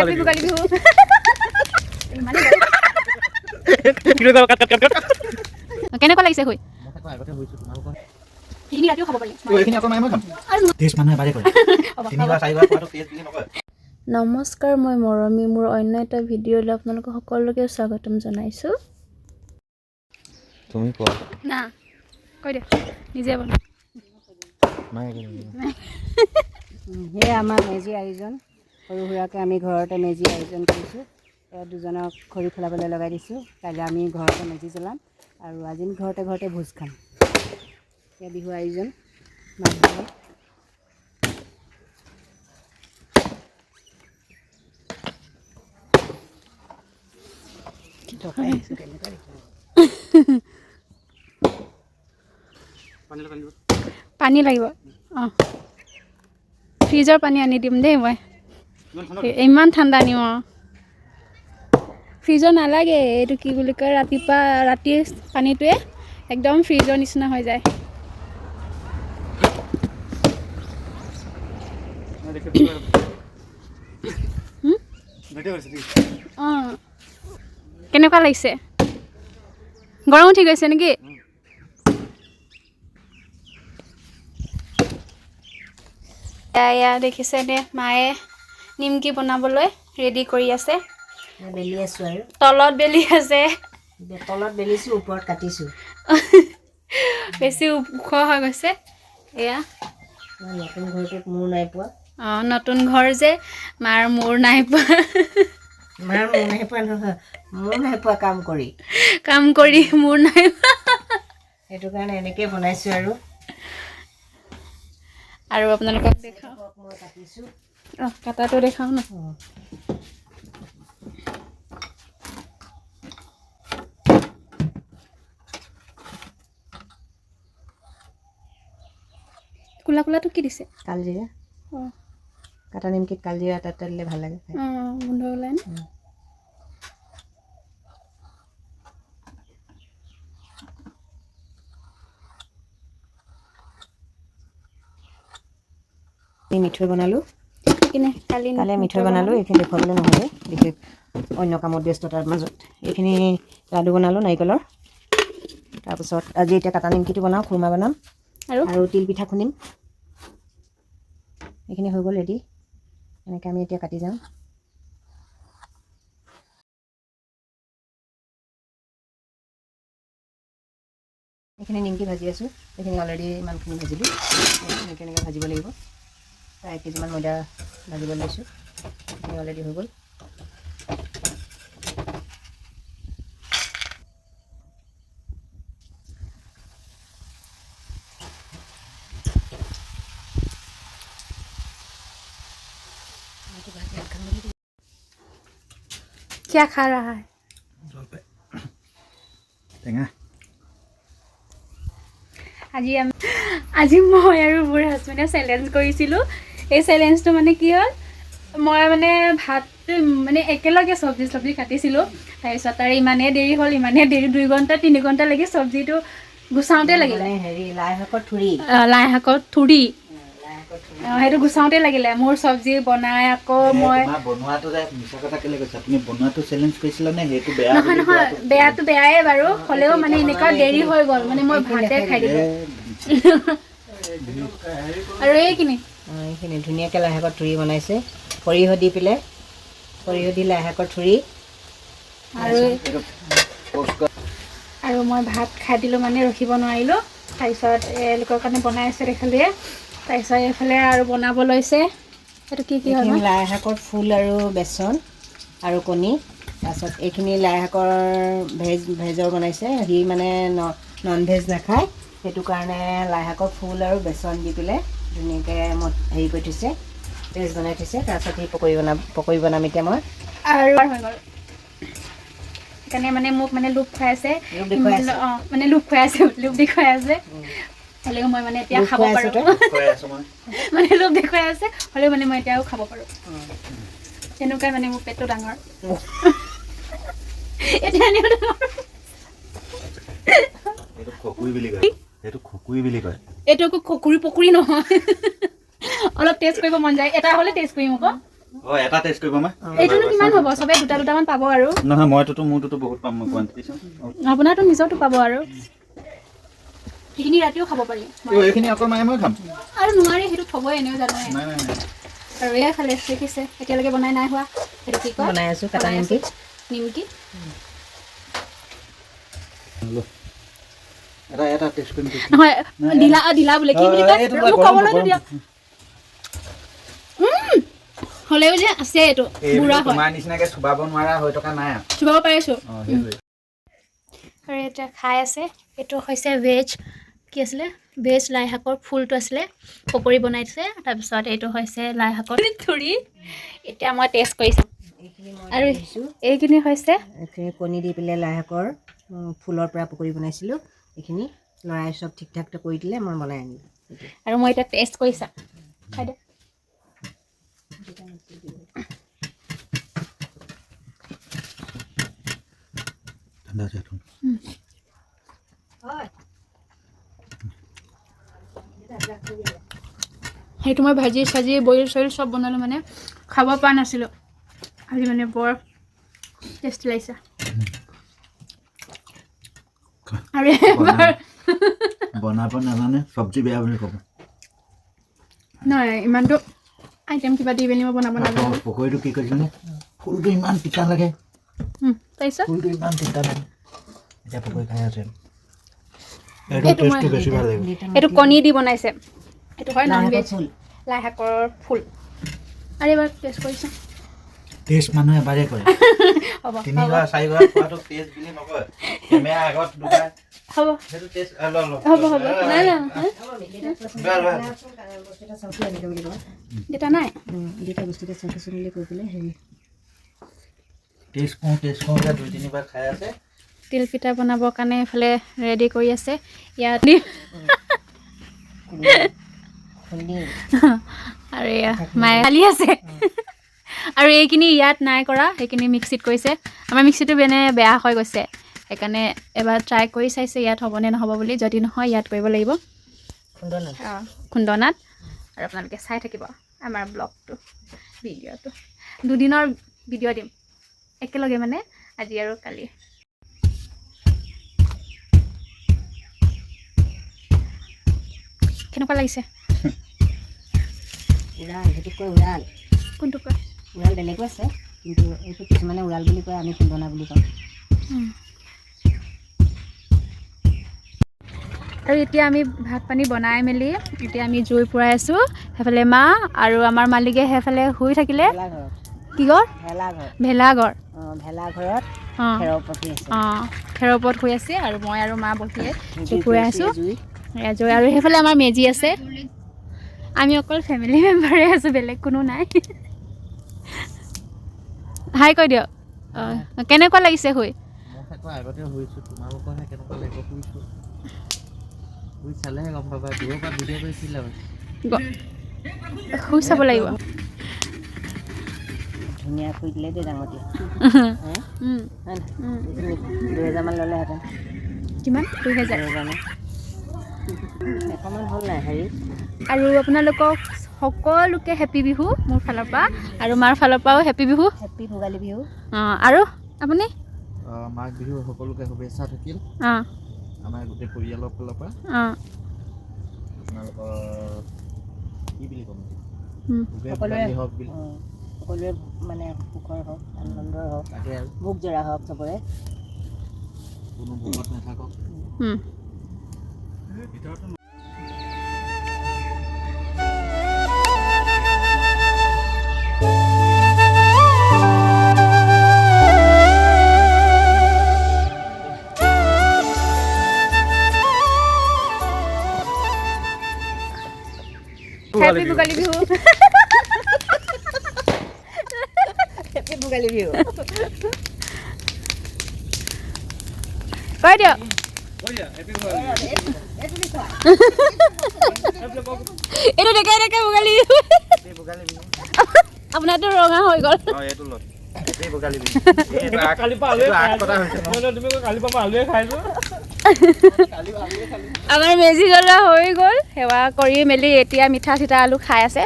Happy Bhogali Bihu কেনেকুৱা লাগিছে শুই সেইখিনি ৰাতিও খাব পাৰি নমস্কাৰ, মই মৰমী। মোৰ অন্য এটা ভিডিঅ'লৈ আপোনালোকক সকলোকে স্বাগতম জনাইছোঁ। তুমি কোৱা না কৈ দে নিজে বল সেয়া আমাৰ মেজি আয়োজন সৰু সুৰাকৈ আমি ঘৰতে মেজি আয়োজন কৰিছোঁ। এয়া দুজনক খৰি ফলাবলৈ লগাই দিছোঁ। কাইলৈ আমি ঘৰতে মেজি জ্বলাম আৰু আজি ঘৰতে ঘৰতে ভোজ খাম। এয়া বিহু আয়োজন মানুহৰ পানী লাগিব অঁ ফ্ৰিজৰ পানী আনি দিম দেই মই ইমান ঠাণ্ডা নিওঁ অঁ ফ্ৰিজৰ নালাগে এইটো কি বুলি কয় ৰাতিপুৱা ৰাতিৰ পানীটোৱে একদম ফ্ৰিজৰ নিচিনা হৈ যায় অঁ কেনেকুৱা লাগিছে গৰম উঠি গৈছে নেকি এয়া দেখিছে নে মায়ে নিমকি বনাবলৈ ৰেডি কৰি আছে বেলি আছোঁ আৰু তলত বেলি আছে তলত বেলিছোঁ ওপৰত কাটিছোঁ। বেছি ওখ হৈ গৈছে এয়া নতুন ঘৰটোত মোৰ নাই পোৱা অঁ নতুন ঘৰ যে মাৰ মোৰ নাই পোৱা মাৰ মোৰ নাই পোৱা নহয় মোৰ নাই পোৱা কাম কৰি মোৰ নাই সেইটো কাৰণে এনেকৈ বনাইছোঁ আৰু আপোনালোকক দেখাওঁ মই কাটিছোঁ অঁ কাটাটো দেখাওঁ ন কোলা কোলাটো কি দিছে কালজিৰা অঁ কাটা নিমকিত কালজিৰা এটা দিলে ভাল লাগে খাই। অঁ গোন্ধ ওলাই ন মিঠৈ বনালোঁ কিনে কালি মিঠৈ বনালোঁ এইখিনি দেখুৱাবলৈ নহ'লে বিশেষ অন্য কামত ব্যস্ততাৰ মাজত এইখিনি লাডু বনালোঁ নাৰিকলৰ তাৰপিছত আজি এতিয়া কাটা নিমকিটো বনাওঁ খুৰমা বনাম আৰু তিল পিঠা খুন্দিম এইখিনি হৈ গ'ল ৰেডি এনেকৈ আমি এতিয়া কাটি যাম এইখিনি নিমকি ভাজি আছোঁ এইখিনি অলৰেডি ইমানখিনি ভাজিলোঁ এইখিনি এনেকৈ ভাজিব লাগিব প্ৰায় 1 কেজিমান ময়দা ভাজিব লৈছোঁ এইখিনি অলৰেডি হৈ গ'ল क्या खा रहा है আজি মই আৰু মোৰ হাজবেণ্ডে চেলেঞ্জ কৰিছিলোঁ এই চেলেঞ্জটো মানে কি হ'ল মই মানে ভাত মানে একেলগে চব্জি কাটিছিলোঁ তাৰপিছত আৰু ইমানেই দেৰি হ'ল 2 ঘণ্টা 3 ঘণ্টা লাগি চব্জিটো গুচাওঁতে লাগিলে হেৰি লাই শাকৰ থুৰি সেইটো গুচাওঁতে লাগিলে মোৰ চব্জি বনাই আকৌ মই বনোৱাটো যে মিছা কথা কেলে কৈছা তুমি বনোৱাটো চেলেঞ্জ কৰিছিলা নে সেইটো বেয়া নহয় বেয়াটো বেয়াই বাৰু হ'লেও মানে এনেকুৱা দেৰি হৈ গ'ল মানে মই ভাতে খাই দিলোঁ আৰু এইখিনি ধুনীয়াকৈ লাই শাকৰ থুৰি বনাইছে সৰিয়হ দি পেলাই সৰিয়হ দি লাই শাকৰ থুৰি আৰু মই ভাত খাই দিলোঁ মানে ৰখিব নোৱাৰিলোঁ তাৰপিছত এওঁলোকৰ কাৰণে বনাই আছে দেখালোৱে তাৰপিছত এইফালে আৰু বনাব লৈছে এইটো কি কি হয় লাই শাকৰ ফুল আৰু বেচন আৰু কণী তাৰপিছত এইখিনি লাই শাকৰ ভেজৰ বনাইছে সি মানে নন ভেজ নাখায় সেইটো কাৰণে লাই শাকৰ ফুল আৰু বেচন দি পেলাই ধুনীয়াকৈ হেৰি কৰি থৈছে ভেজ বনাই থৈছে তাৰপিছত সি পকৰি বনাম এতিয়া মই আৰু হৈ গ'ল সেইকাৰণে মানে মোক মানে লোভ খুৱাই আছে অঁ মানে লোভ দেখুৱাই আছে হ'লেও মই মানে এতিয়া খাব পাৰোঁ মানে লোভ দেখুৱাই আছে হ'লেও মানে মই এতিয়াও খাব পাৰোঁ তেনেকুৱাই মানে মোৰ পেটটো ডাঙৰ এতিয়া এইটো একো খকুৰি পকুৰি নহয় অলপ টেষ্ট কৰিব মন যায় এটা হ'লে টেষ্ট কৰিম আকৌ অ এটা টেষ্ট কৰিব মই এইটোনো কিমান হ'ব চবে দুটা দুটামান পাব আৰু নহয় মইতো মোৰটোতো বহুত পাম মই কোৱান্টিটি আপোনাৰতো নিজৰটো পাব আৰু সেইখিনি ৰাতিও খাব পাৰি এইখিনি অকল মায়ে মই খাম আৰু নোৱাৰি সেইটো থ'বই এনেও জানো নাই নাই নাই আৰু এয়া খালে দেখিছে এতিয়ালৈকে বনাই নাই হোৱা সেইটো কি কয় বনাই আছোঁ কাটা নিমকি নিমকি এটা টেষ্ট কৰিম নহয় দিলা বোলে কি বুলি কয় মোক খাবলৈতো দিয়ক হ'লেও যে আছে এইটো বুঢ়া হয় তোমাৰ নিচিনাকে চুবাব নোৱাৰা হৈ থকা নাই চুবাব পাৰিছোঁ সেইটোৱে আৰু এতিয়া খাই আছে এইটো হৈছে ভেজ কি আছিলে ভেজ লাই শাকৰ ফুলটো আছিলে পকৰি বনাইছে তাৰপিছত এইটো হৈছে লাই শাকৰ থুৰি এতিয়া মই টেষ্ট কৰি চাম আৰু এইখিনি হৈছে এইখিনি কণী দি পেলাই লাই শাকৰ ফুলৰ পৰা পকৰি বনাইছিলোঁ এইখিনি ল'ৰাই চব ঠিক ঠাক কৰি দিলে মই বনাই আনিলোঁ আৰু মই এতিয়া টেষ্ট কৰি চাম খাই দে ঠাণ্ডা আছে সেইটো মই ভাজি চাজি বইল চইল চব বনালোঁ মানে খাব পৰা নাছিলোঁ আজি মানে বৰ টেষ্টি লাগিছে আৰু এবাৰ বনাব নাজানে চব্জি বেয়া বুলি ক'ব নহয় ইমানটো আইটেম কিবা দি পেলি মই বনাব নাজানো পকৰীটো কি কৰিছিলে ফুলটো ইমান তিতা লাগে তাৰপিছত ফুলটো ইমান তিতা লাগে এতিয়া পকৰী খাই আছে এইটো টেষ্টটো বেছি ভাল লাগে এইটো কণী দি বনাইছে এইটো হয় নন ভেজ লাই শাকৰ ফুল আৰু এবাৰ টেষ্ট কৰিছোঁ টেষ্ট মানুহে এবাৰে কৰে হ'ব তিনিবাৰ চাৰিবাৰ খোৱাটো টেষ্ট বুলি নকয় কেমেৰা আগত দুবাৰ হ'ব সেইটো টেষ্ট হ'ব নাই নাই দেউতা নাই দুটা বস্তুতে চকি চলিলে কৈ পেলাই হেৰি টেষ্ট কৰোঁ দুই তিনিবাৰ খাই আছে তিল পিঠা বনাবৰ কাৰণে এইফালে ৰেডি কৰি আছে ইয়াত আৰু এয়া মায়ে খালি আছে আৰু এইখিনি ইয়াত নাই কৰা সেইখিনি মিক্সিত কৰিছে আমাৰ মিক্সিটো বেয়া হৈ গৈছে সেইকাৰণে এবাৰ ট্ৰাই কৰি চাইছে ইয়াত হ'বনে নহ'ব বুলি যদি নহয় ইয়াত কৰিব লাগিব খুন্দনাত আৰু আপোনালোকে চাই থাকিব আমাৰ ব্লগটো ভিডিঅ'টো দুদিনৰ ভিডিঅ' দিম একেলগে মানে আজি আৰু কালি কেনেকুৱা লাগিছে উৰাল সেইটো কয় উৰাল কোনটো কয় উৰাল বেলেগো আছে কিন্তু এইটো কিছুমানে উৰাল বুলি কয় আমি খুন্দনা বুলি কওঁ আৰু এতিয়া আমি ভাত পানী বনাই মেলি এতিয়া আমি জুই পুৰাই আছোঁ সেইফালে মা আৰু আমাৰ মালিকে সেইফালে শুই থাকিলে কি ঘৰ ভেলাঘৰ ভেলাঘৰত খেৰৰ ওপৰত শুই আছে আৰু মই আৰু মা বহিয়ে জুই পুৰাই আছোঁ জুই আৰু সেইফালে আমাৰ মেজি আছে আমি অকল ফেমিলি মেম্বাৰে আছোঁ বেলেগ কোনো নাই হাই কৈ দিয়ক কেনেকুৱা লাগিছে শুই আগতে শুইছোঁ তোমালোকৰহে কেনেকুৱা লাগিব শুইছোঁ শুই চালেহে গম পাবা দূৰৰ পৰা ভিডিঅ' কৰিছিলে শুই চাব লাগিব ধুনীয়া কৰি দিলে দেই ডাঙৰটি 2000মান ল'লেহেঁতেন কিমান 2000 অকণমান হ'ল নাই হেৰি আৰু আপোনালোকক সকলোকে হেপী বিহু মোৰ ফালৰ পৰা আৰু মাৰ ফালৰ পৰাও হেপী বিহু হেপী ভোগালী বিহু আৰু আপুনি মাঘ বিহু সকলোকে শুভেচ্ছা থাকিল আমাৰ গোটেই পৰিয়ালৰ ফালৰ পৰা আপোনালোকৰ কি বুলি ক'ম সকলোৱে মানে সুখৰ হওক আনন্দৰ হওক তাকে আৰু ভোগ জৰা হওক চবৰে কোনো ভোগত নাথাকক হেপী ভোগালী বিহু হেপী ভোগালী বিহু কৈ দিয়ক এইটো ডেকাই ভোগালী বিহু আপোনাৰতো ৰঙা হৈ গ'ল আমাৰ মেজি জ্বলোৱা হৈ গ'ল সেৱা কৰি মেলি এতিয়া মিঠা চিঠা আলু খাই আছে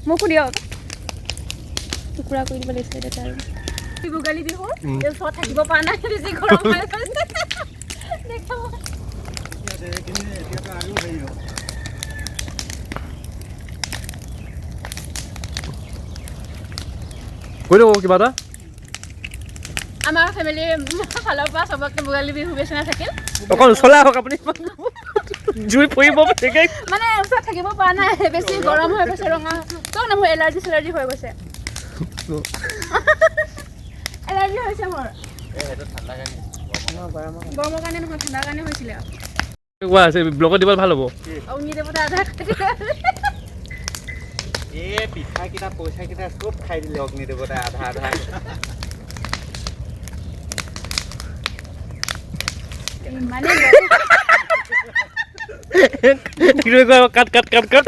মোকো দিয়ক টুকুৰা কৰি দিব লাগিছিলে তেতিয়া আৰু ভোগালী বিহু এই ওচৰত থাকিব পৰা নাই বেছি গৰম হৈ গৈছে দেখাব কৈ দিব কিবা এটা আমাৰ ফেমিলিৰ ফালৰ পৰা চবকে ভোগালী বিহু শুভেচ্ছা থাকিল অকণ ওচৰলৈ আহক আপুনি জুই পৰিব মানে ওচৰত থাকিব পৰা নাই বেছি গৰম হৈ গৈছে ৰঙা তো না মোৰ এলাৰ্জি চেলাৰ্জি হৈ গৈছে এলাৰ্জি হৈছে মোৰ গৰমৰ কাৰণে নহয় ঠাণ্ডাৰ কাৰণে হৈছিলে কোৱা আছে ব্লগত দিব ভাল হ'ব অগ্নি দেৱতা আধাৰ এই পিঠাকেইটা পইচাকেইটা চব খাই দিলে অগ্নি দেৱতাই আধা আধা মানে কাট কাট কাট কাট